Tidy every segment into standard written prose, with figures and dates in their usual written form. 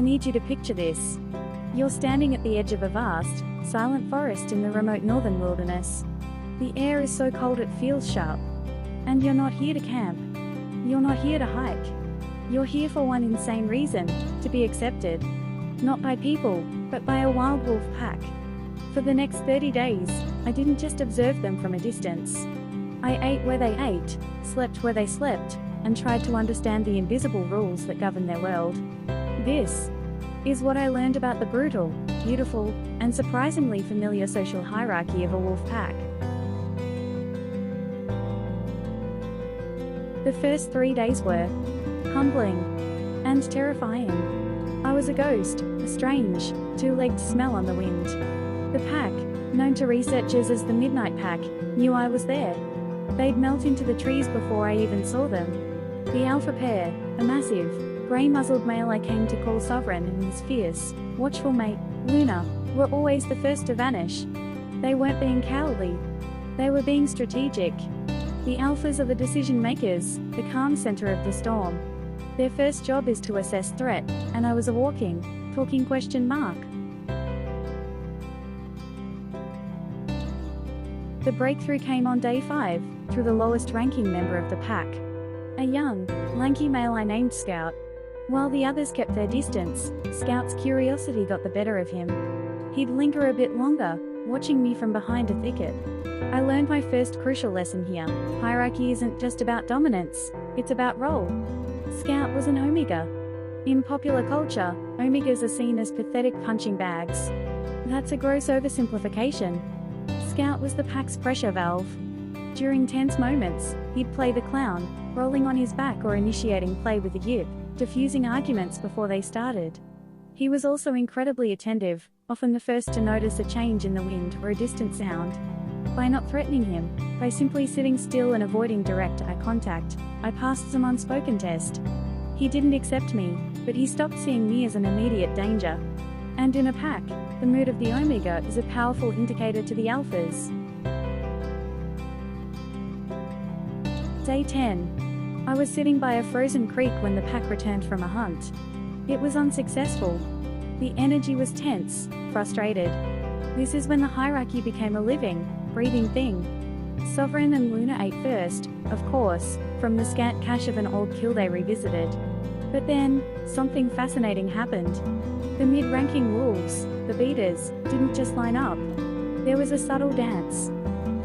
need you to picture this. You're standing at the edge of a vast, silent forest in the remote northern wilderness. The air is so cold it feels sharp. And you're not here to camp. You're not here to hike. You're here for one insane reason: to be accepted. Not by people, but by a wild wolf pack. For the next 30 days, I didn't just observe them from a distance. I ate where they ate, slept where they slept, and tried to understand the invisible rules that govern their world. This is what I learned about the brutal, beautiful, and surprisingly familiar social hierarchy of a wolf pack. The first 3 days were humbling and terrifying. I was a ghost, a strange, two-legged smell on the wind. The pack, known to researchers as the Midnight Pack, knew I was there. They'd melt into the trees before I even saw them. The alpha pair, a massive, grey-muzzled male I came to call Sovereign, and his fierce, watchful mate, Luna, were always the first to vanish. They weren't being cowardly. They were being strategic. The alphas are the decision makers, the calm center of the storm. Their first job is to assess threat, and I was a walking, talking question mark. The breakthrough came on day 5, through the lowest ranking member of the pack. A young, lanky male I named Scout. While the others kept their distance, Scout's curiosity got the better of him. He'd linger a bit longer, watching me from behind a thicket. I learned my first crucial lesson here: hierarchy isn't just about dominance, it's about role. Scout was an Omega. In popular culture, Omegas are seen as pathetic punching bags. That's a gross oversimplification. Scout was the pack's pressure valve. During tense moments, he'd play the clown, rolling on his back or initiating play with a yip, diffusing arguments before they started. He was also incredibly attentive, often the first to notice a change in the wind or a distant sound. By not threatening him, by simply sitting still and avoiding direct eye contact, I passed some unspoken test. He didn't accept me, but he stopped seeing me as an immediate danger. And in a pack, the mood of the Omega is a powerful indicator to the alphas. Day 10. I was sitting by a frozen creek when the pack returned from a hunt. It was unsuccessful. The energy was tense, frustrated. This is when the hierarchy became a living, breathing thing. Sovereign and Luna ate first, of course, from the scant cache of an old kill they revisited. But then, something fascinating happened. The mid-ranking wolves, the beaters, didn't just line up. There was a subtle dance.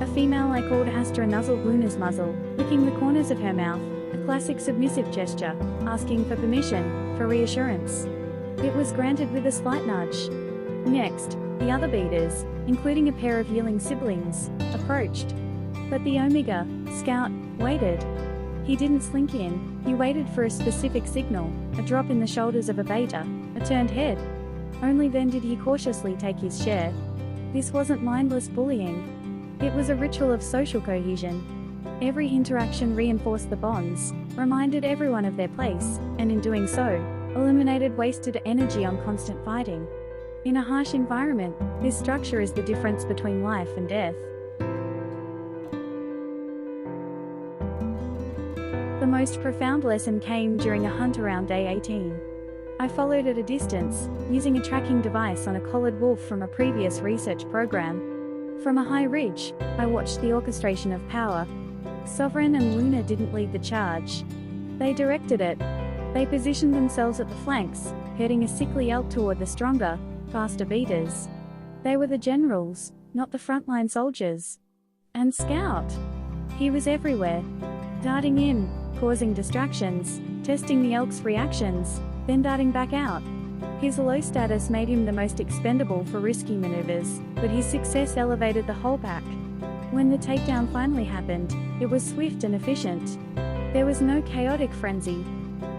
A female I called Astra nuzzled Luna's muzzle, licking the corners of her mouth, a classic submissive gesture, asking for permission, for reassurance. It was granted with a slight nudge. Next, the other beaters, including a pair of yearling siblings, approached. But the Omega, Scout, waited. He didn't slink in, he waited for a specific signal, a drop in the shoulders of a beta, a turned head. Only then did he cautiously take his share. This wasn't mindless bullying. It was a ritual of social cohesion. Every interaction reinforced the bonds, reminded everyone of their place, and in doing so, eliminated wasted energy on constant fighting. In a harsh environment, this structure is the difference between life and death. The most profound lesson came during a hunt around day 18. I followed at a distance, using a tracking device on a collared wolf from a previous research program. From a high ridge, I watched the orchestration of power. Sovereign and Luna didn't lead the charge. They directed it. They positioned themselves at the flanks, herding a sickly elk toward the stronger, faster beaters. They were the generals, not the frontline soldiers. And Scout. He was everywhere. Darting in, causing distractions, testing the elk's reactions, then darting back out. His low status made him the most expendable for risky maneuvers, but his success elevated the whole pack. When the takedown finally happened, it was swift and efficient. There was no chaotic frenzy.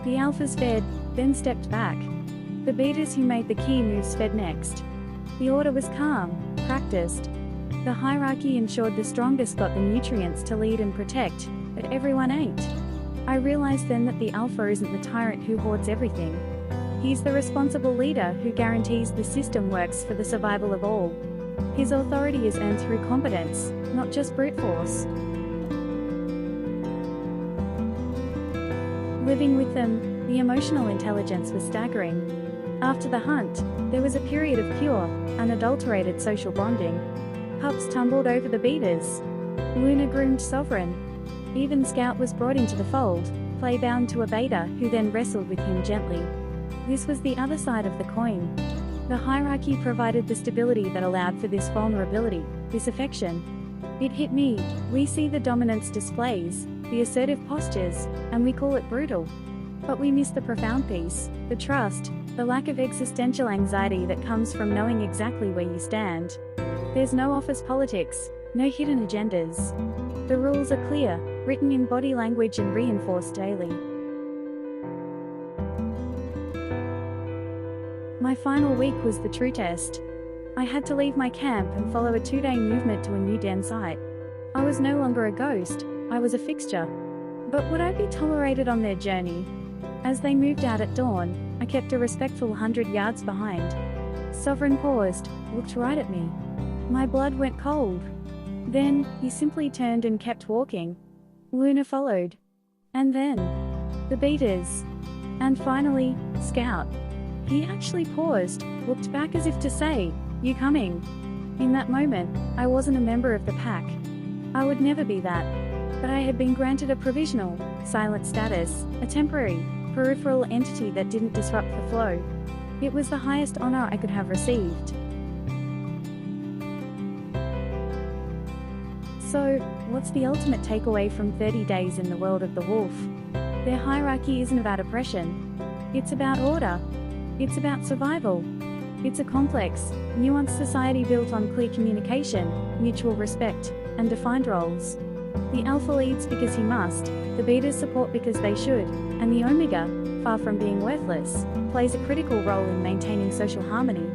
The alphas fed, then stepped back. The beaters who made the key moves fed next. The order was calm, practiced. The hierarchy ensured the strongest got the nutrients to lead and protect, but everyone ate. I realized then that the alpha isn't the tyrant who hoards everything. He's the responsible leader who guarantees the system works for the survival of all. His authority is earned through competence, not just brute force. Living with them, The emotional intelligence was staggering. After the hunt, there was a period of pure, unadulterated social bonding. Pups tumbled over the beaters. Luna groomed Sovereign. Even Scout was brought into the fold, play-bound to a beta who then wrestled with him gently. This was the other side of the coin. The hierarchy provided the stability that allowed for this vulnerability, this affection. It hit me. We see the dominance displays, the assertive postures, and we call it brutal. But we miss the profound piece, the trust, the lack of existential anxiety that comes from knowing exactly where you stand. There's no office politics, no hidden agendas. The rules are clear, written in body language and reinforced daily. My final week was the true test. I had to leave my camp and follow a 2-day movement to a new den site. I was no longer a ghost, I was a fixture. But would I be tolerated on their journey? As they moved out at dawn, I kept a respectful 100 yards behind. Sovereign paused, looked right at me. My blood went cold. Then, he simply turned and kept walking. Luna followed. And then, the beaters. And finally, Scout. He actually paused, looked back as if to say, "You coming?" In that moment, I wasn't a member of the pack. I would never be that. But I had been granted a provisional, silent status, a temporary, peripheral entity that didn't disrupt the flow. It was the highest honor I could have received. So, what's the ultimate takeaway from 30 days in the world of the wolf? Their hierarchy isn't about oppression. It's about order. It's about survival. It's a complex, nuanced society built on clear communication, mutual respect, and defined roles. The alpha leads because he must, the betas support because they should, and the omega, far from being worthless, plays a critical role in maintaining social harmony.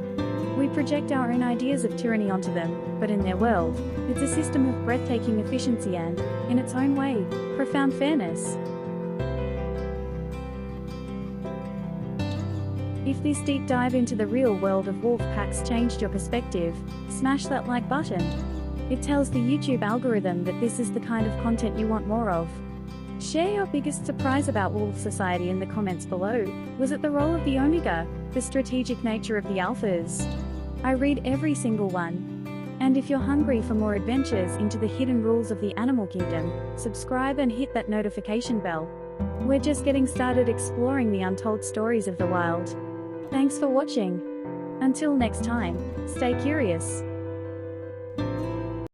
We project our own ideas of tyranny onto them, but in their world, it's a system of breathtaking efficiency and, in its own way, profound fairness. If this deep dive into the real world of wolf packs changed your perspective, smash that like button. It tells the YouTube algorithm that this is the kind of content you want more of. Share your biggest surprise about wolf society in the comments below. Was it the role of the omega, the strategic nature of the alphas? I read every single one. And if you're hungry for more adventures into the hidden rules of the animal kingdom, subscribe and hit that notification bell. We're just getting started exploring the untold stories of the wild. Thanks for watching. Until next time, stay curious.